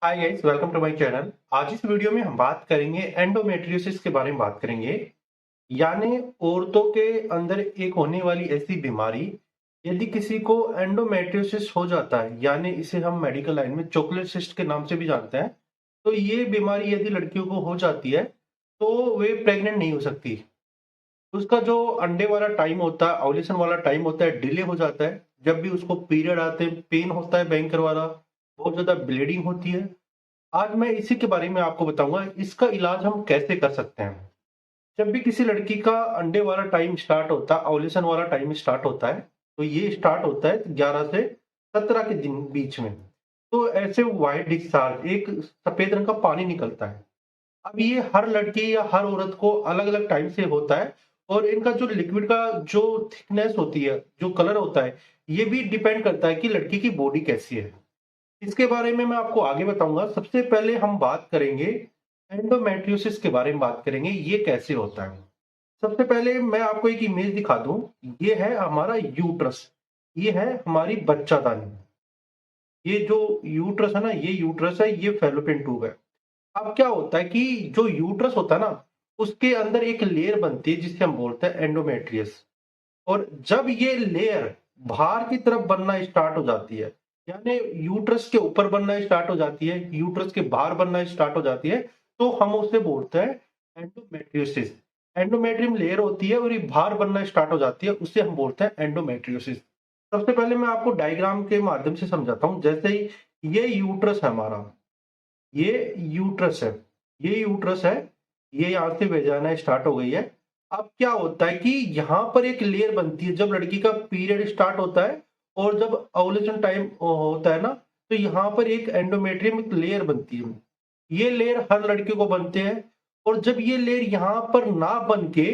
Hi guys, welcome to my channel. आज इस video में हम बात करेंगे एंडोमेट्रियोसिस के बारे में बात करेंगे। यानी औरतों के अंदर एक होने वाली ऐसी बीमारी, यदि किसी को एंडोमेट्रियोसिस हो जाता है, यानी इसे हम मेडिकल लाइन में चॉकलेट सिस्ट के नाम से भी जानते हैं। तो ये बीमारी यदि लड़कियों को हो जाती है तो वे प्रेग्नेंट नहीं हो सकती। उसका जो अंडे वाला टाइम होता है, ओव्यूलेशन वाला टाइम होता है, डिले हो जाता है। जब भी उसको पीरियड आते हैं, पेन होता है भयंकर वाला, बहुत ज्यादा ब्लीडिंग होती है। आज मैं इसी के बारे में आपको बताऊंगा, इसका इलाज हम कैसे कर सकते हैं। जब भी किसी लड़की का अंडे वाला टाइम स्टार्ट होता है, ओव्यूलेशन वाला टाइम स्टार्ट होता है, तो ये स्टार्ट होता है 11 से 17 के दिन बीच में। तो ऐसे व्हाइट डिस्चार्ज, एक सफेद रंग का पानी निकलता है। अब ये हर लड़की या हर औरत को अलग अलग टाइम से होता है। और इनका जो लिक्विड का जो थिकनेस होती है, जो कलर होता है, ये भी डिपेंड करता है कि लड़की की बॉडी कैसी है। इसके बारे में मैं आपको आगे बताऊंगा। सबसे पहले हम बात करेंगे एंडोमेट्रियोसिस के बारे में बात करेंगे, ये कैसे होता है। सबसे पहले मैं आपको एक इमेज दिखा दूं। ये है हमारा यूट्रस, ये है हमारी बच्चादानी। ये जो यूट्रस है ना, ये यूट्रस है, ये फैलोपियन ट्यूब है। अब क्या होता है कि जो यूट्रस होता है ना, उसके अंदर एक लेयर बनती है जिसे हम बोलते हैं एंडोमेट्रियस। और जब ये लेयर बाहर की तरफ बनना स्टार्ट हो जाती है, यानी यूट्रस के ऊपर बनना स्टार्ट हो जाती है, यूट्रस के बाहर बनना स्टार्ट हो जाती है, तो हम उसे बोलते हैं एंडोमेट्रियोसिस। एंडोमेट्रियम लेयर होती है और ये बाहर बनना स्टार्ट हो जाती है, उसे हम बोलते हैं एंडोमेट्रियोसिस। सबसे पहले मैं आपको डायग्राम के माध्यम से समझाता हूं। जैसे ही ये यूट्रस है हमारा, ये यूट्रस है, ये यूट्रस है, ये यहाँ से वेजाइना स्टार्ट हो गई है। अब क्या होता है कि यहाँ पर एक लेयर बनती है जब लड़की का पीरियड स्टार्ट होता है, और जब ओव्यूलेशन टाइम होता है ना, तो यहाँ पर एक एंडोमेट्रियम एक लेयर बनती है। ये लेयर हर लड़के को बनते हैं। और जब ये लेयर यहाँ पर ना बन के,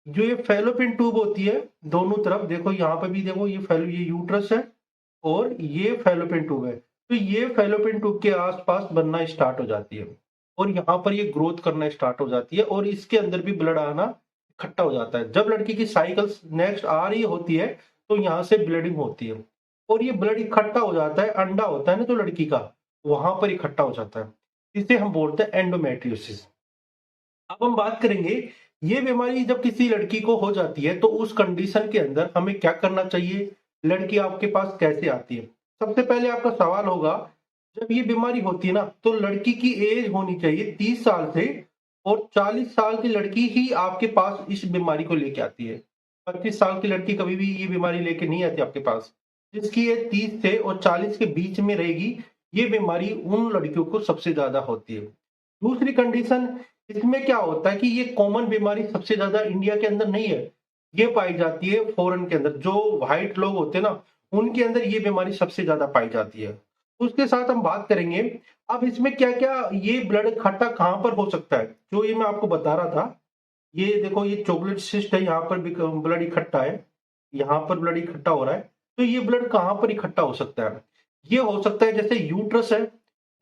जो ये फैलोपियन ट्यूब होती है, दोनों तरफ देखो, यहाँ पर भी देखो, ये यूट्रस है और ये फैलोपियन ट्यूब है। तो ये फैलोपियन ट्यूब के आसपास बनना स्टार्ट हो जाती है और यहाँ पर ये ग्रोथ करना स्टार्ट हो जाती है, और इसके अंदर भी ब्लड आना इकट्ठा हो जाता है। जब लड़की की साइकिल नेक्स्ट आ रही होती है, तो यहाँ से ब्लीडिंग होती है और ये ब्लड इकट्ठा हो जाता है। अंडा होता है ना जो लड़की का, वहां पर इकट्ठा हो जाता है। इसे हम बोलते हैं एंडोमेट्रियोसिस। अब हम बात करेंगे, ये बीमारी जब किसी लड़की को हो जाती है तो उस कंडीशन के अंदर हमें क्या करना चाहिए, लड़की आपके पास कैसे आती है। सबसे पहले आपका सवाल होगा, जब ये बीमारी होती है ना, तो लड़की की एज होनी चाहिए 30 साल से, और 40 साल की लड़की ही आपके पास इस बीमारी को लेके आती है। 25 साल की लड़की कभी भी ये बीमारी लेके नहीं आती आपके पास। जिसकी एज 30 से और 40 के बीच में रहेगी, ये बीमारी उन लड़कियों को सबसे ज्यादा होती है। दूसरी कंडीशन, इसमें क्या होता है कि ये कॉमन बीमारी सबसे ज्यादा इंडिया के अंदर नहीं है, ये पाई जाती है फॉरेन के अंदर। जो व्हाइट लोग होते हैं ना, उनके अंदर ये बीमारी सबसे ज्यादा पाई जाती है। उसके साथ हम बात करेंगे, अब इसमें क्या क्या ये ब्लड इकट्ठा कहाँ पर हो सकता है, जो ये मैं आपको बता रहा था। ये देखो, ये चॉकलेट सिस्ट है, यहाँ पर भी ब्लड इकट्ठा है, यहाँ पर ब्लड इकट्ठा हो रहा है। तो ये ब्लड कहाँ पर इकट्ठा हो सकता है, ये हो सकता है जैसे यूट्रस है,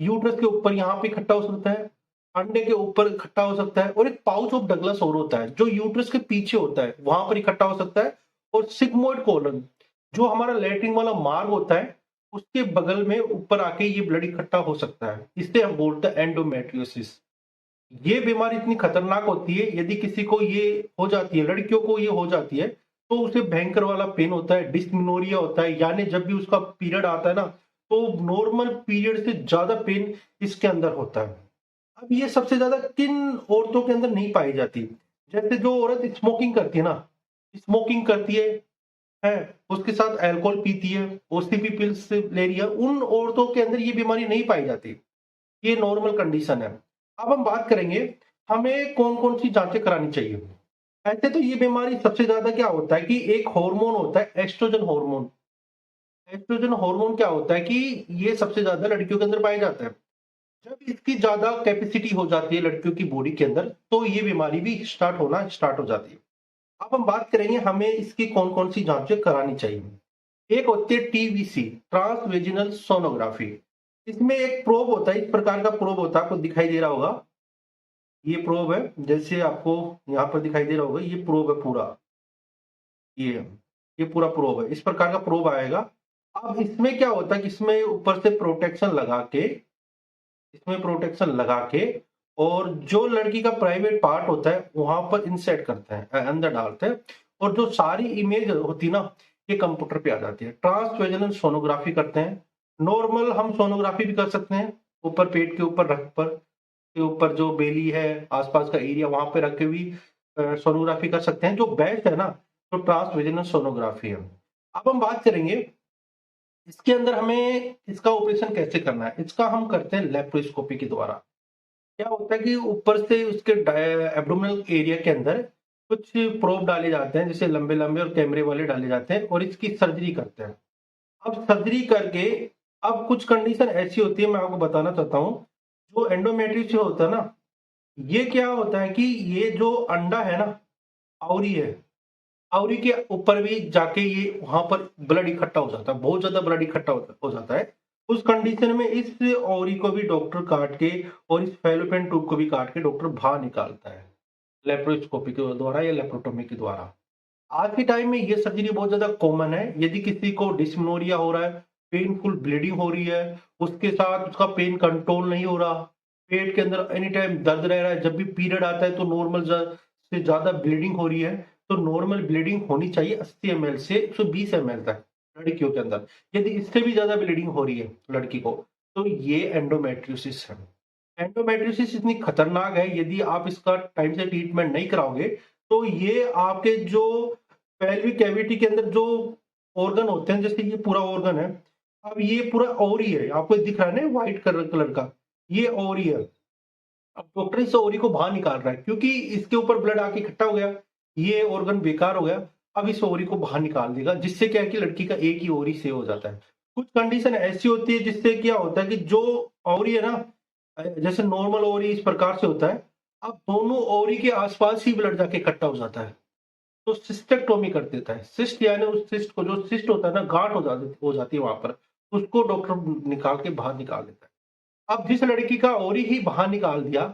यूट्रस के ऊपर यहाँ पे इकट्ठा हो सकता है, अंडे के ऊपर इकट्ठा हो सकता है, और एक पाउच ऑफ डगलस और होता है जो यूट्रस के पीछे होता है, वहां पर इकट्ठा हो सकता है। और सिग्मोइड कोलन, जो हमारा लैट्रिन वाला मार्ग होता है, उसके बगल में ऊपर आके ये ब्लड इकट्ठा हो सकता है। इसे हम बोलते हैं एंडोमेट्रियोसिस। ये बीमारी इतनी खतरनाक होती है, यदि किसी को ये हो जाती है, लड़कियों को ये हो जाती है, तो उसे भयंकर वाला पेन होता है, डिस्मेनोरिया होता है। यानी जब भी उसका पीरियड आता है ना, तो नॉर्मल पीरियड से ज्यादा पेन इसके अंदर होता है। अब ये सबसे ज्यादा किन औरतों के अंदर नहीं पाई जाती, जैसे जो औरत स्मोकिंग करती है ना, स्मोकिंग करती है उसके साथ अल्कोहल पीती है, ओसीपी पिल्स ले रही है, उन औरतों के अंदर ये बीमारी नहीं पाई जाती। ये नॉर्मल कंडीशन है। अब हम बात करेंगे, हमें कौन कौन सी जांचें करानी चाहिए। ऐसे तो ये बीमारी सबसे ज्यादा क्या होता है कि एक हार्मोन होता है एस्ट्रोजन हार्मोन। एस्ट्रोजन हार्मोन क्या होता है कि ये सबसे ज्यादा लड़कियों के अंदर पाया जाता है। जब इसकी ज्यादा कैपेसिटी हो जाती है लड़कियों की बॉडी के अंदर, तो ये बीमारी भी स्टार्ट हो जाती है। अब हम बात करेंगे हमें इसकी कौन कौन सी जांचें करानी चाहिए। एक होती है टीवीसी, ट्रांस वेजिनल सोनोग्राफी। इसमें एक प्रोब होता है, इस प्रकार का प्रोब होता है, आपको दिखाई दे रहा होगा। ये प्रोब है, जैसे आपको यहाँ पर दिखाई दे रहा होगा, ये प्रोब है पूरा। ये ये पूरा प्रोब है, इस प्रकार का प्रोब आएगा। अब इसमें क्या होता है कि इसमें ऊपर से प्रोटेक्शन लगा के इसमें प्रोटेक्शन लगा के, और जो लड़की का प्राइवेट पार्ट होता है वहां पर इंसर्ट करते हैं, अंदर डालते हैं, और जो सारी इमेज होती है ना, ये कंप्यूटर पे आ जाती है। ट्रांसवेजनल सोनोग्राफी करते हैं। नॉर्मल हम सोनोग्राफी भी कर सकते हैं, ऊपर पेट के ऊपर रख पर के ऊपर जो बेली है, आसपास का एरिया, वहां पे रख के भी सोनोग्राफी कर सकते हैं। जो बेस्ट है ना, तो ट्रांसवेजनल सोनोग्राफी है। अब हम बात करेंगे इसके अंदर हमें इसका ऑपरेशन कैसे करना है। इसका हम करते हैं लेप्रोस्कोपी के द्वारा। क्या होता है कि ऊपर से उसके एब्डोमिनल एरिया के अंदर कुछ प्रोब डाले जाते हैं, जैसे लंबे लंबे और कैमरे वाले डाले जाते हैं, और इसकी सर्जरी करते हैं। अब सर्जरी करके, अब कुछ कंडीशन ऐसी होती है, मैं आपको बताना चाहता हूँ। जो एंडोमेट्रियोसिस होता है ना, ये क्या होता है कि ये जो अंडा है ना, आवरी है, आवरी के ऊपर भी जाके ये वहां पर ब्लड इकट्ठा हो जाता है, बहुत ज्यादा ब्लड इकट्ठा हो जाता है। उस कंडीशन में इस ओवरी को भी डॉक्टर काट के, और इस फैलोपियन ट्यूब को भी काट के डॉक्टर बाहर निकालता है, लेप्रोस्कोपी के द्वारा या लेप्रोटोमी के द्वारा। आज के टाइम में ये सर्जरी बहुत ज्यादा कॉमन है। यदि किसी को डिस्मेनोरिया हो रहा है, पेनफुल ब्लीडिंग हो रही है, उसके साथ उसका पेन कंट्रोल नहीं हो रहा, पेट के अंदर एनी टाइम दर्द रह रहा है, जब भी पीरियड आता है तो नॉर्मल से ज्यादा ब्लीडिंग हो रही है, तो नॉर्मल ब्लीडिंग होनी चाहिए 80 ml से 120 ml तक लड़कियों के अंदर। यदि इससे भी ज्यादा ब्लीडिंग हो रही है लड़की को, तो ये एंडोमेट्रियोसिस है। एंडोमेट्रियोसिस इतनी खतरनाक है, यदि आप इसका टाइम से ट्रीटमेंट नहीं कराओगे, तो ये आपके जो पेल्विक कैविटी के अंदर जो ऑर्गन होते हैं, जैसे ये पूरा ऑर्गन है, अब ये पूरा ओवरी है, आपको दिख रहा है ना व्हाइट कलर का, ये ओवरी है। अब डॉक्टर इस ओवरी को बाहर निकाल रहा है, क्योंकि इसके ऊपर ब्लड आके इकट्ठा हो गया, ये ऑर्गन बेकार हो गया। अब इस ओवरी को बाहर निकाल देगा, जिससे क्या है कि लड़की का एक ही ओवरी सेव हो जाता है। कुछ कंडीशन ऐसी होती है जिससे क्या होता है कि जो ओवरी है ना, जैसे नॉर्मल ओवरी इस प्रकार से होता है, अब दोनों ओवरी के आसपास ही ब्लड जाके इकट्ठा हो जाता है, तो सिस्टेक्टोमी कर देता है। सिस्ट यानी उस सिस्ट को, जो सिस्ट होता है ना, गांठ हो जाती है वहां पर, उसको डॉक्टर निकाल के बाहर निकाल देता है। अब जिस लड़की का ओरी ही बाहर निकाल दिया,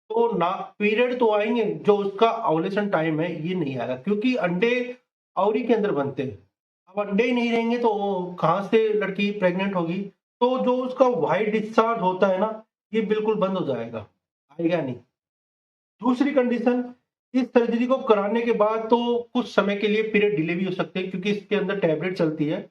तो ना पीरियड तो आएंगे, जो उसका ओवुलेशन टाइम है ये नहीं आएगा, क्योंकि अंडे ओवरी के अंदर बनते हैं। अब अंडे ही नहीं रहेंगे तो कहाँ से लड़की प्रेग्नेंट होगी। तो जो उसका व्हाइट डिस्चार्ज होता है ना, ये बिल्कुल बंद हो जाएगा, आएगा नहीं। दूसरी कंडीशन, इस सर्जरी को कराने के बाद तो कुछ समय के लिए पीरियड डिले भी हो सकते हैं, क्योंकि इसके अंदर टैबलेट चलती है।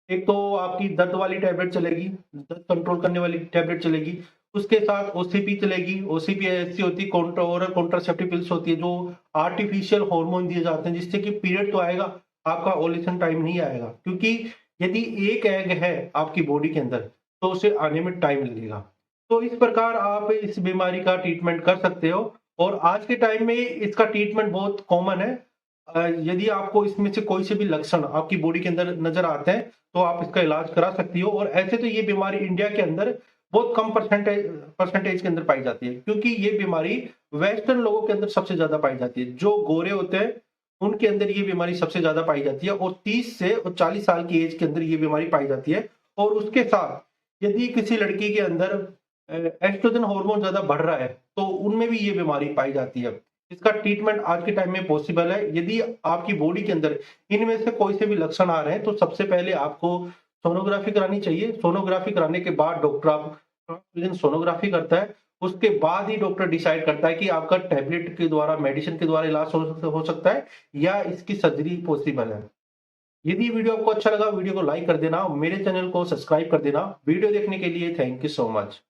एक तो आपकी दर्द वाली टैबलेट चलेगी, दर्द कंट्रोल करने वाली टैबलेट चलेगी, उसके साथ ओसीपी चलेगी। ओसीपी ऐसी होती है, कॉन्ट्रासेप्टिव पिल्स होती है, जो आर्टिफिशियल हार्मोन दिए जाते हैं, जिससे कि पीरियड तो आएगा, आपका ओवुलेशन टाइम नहीं आएगा। क्योंकि यदि एक एग है आपकी बॉडी के अंदर, तो उसे आने में टाइम लगेगा। तो इस प्रकार आप इस बीमारी का ट्रीटमेंट कर सकते हो, और आज के टाइम में इसका ट्रीटमेंट बहुत कॉमन है। यदि आपको इसमें से कोई से भी लक्षण आपकी बॉडी के अंदर नजर आते हैं, तो आप इसका इलाज करा सकती हो। और ऐसे तो ये बीमारी इंडिया के अंदर बहुत कम परसेंटेज के अंदर पाई जाती है, क्योंकि ये बीमारी वेस्टर्न लोगों के अंदर सबसे ज्यादा पाई जाती है। जो गोरे होते हैं उनके अंदर ये बीमारी सबसे ज्यादा पाई जाती है, और 30 से 40 साल की एज के अंदर ये बीमारी पाई जाती है। और उसके साथ यदि किसी लड़की के अंदर एस्ट्रोजन हार्मोन ज्यादा बढ़ रहा है, तो उनमें भी ये बीमारी पाई जाती है। इसका ट्रीटमेंट आज के टाइम में पॉसिबल है। यदि आपकी बॉडी के अंदर इनमें से कोई से भी लक्षण आ रहे हैं, तो सबसे पहले आपको सोनोग्राफी करानी चाहिए। सोनोग्राफी कराने के बाद डॉक्टर आप सोनोग्राफी करता है, उसके बाद ही डॉक्टर डिसाइड करता है कि आपका टैबलेट के द्वारा, मेडिसिन के द्वारा इलाज हो सकता है, या इसकी सर्जरी पॉसिबल है। यदि वीडियो आपको अच्छा लगा, वीडियो को लाइक कर देना, मेरे चैनल को सब्सक्राइब कर देना। वीडियो देखने के लिए थैंक यू सो मच।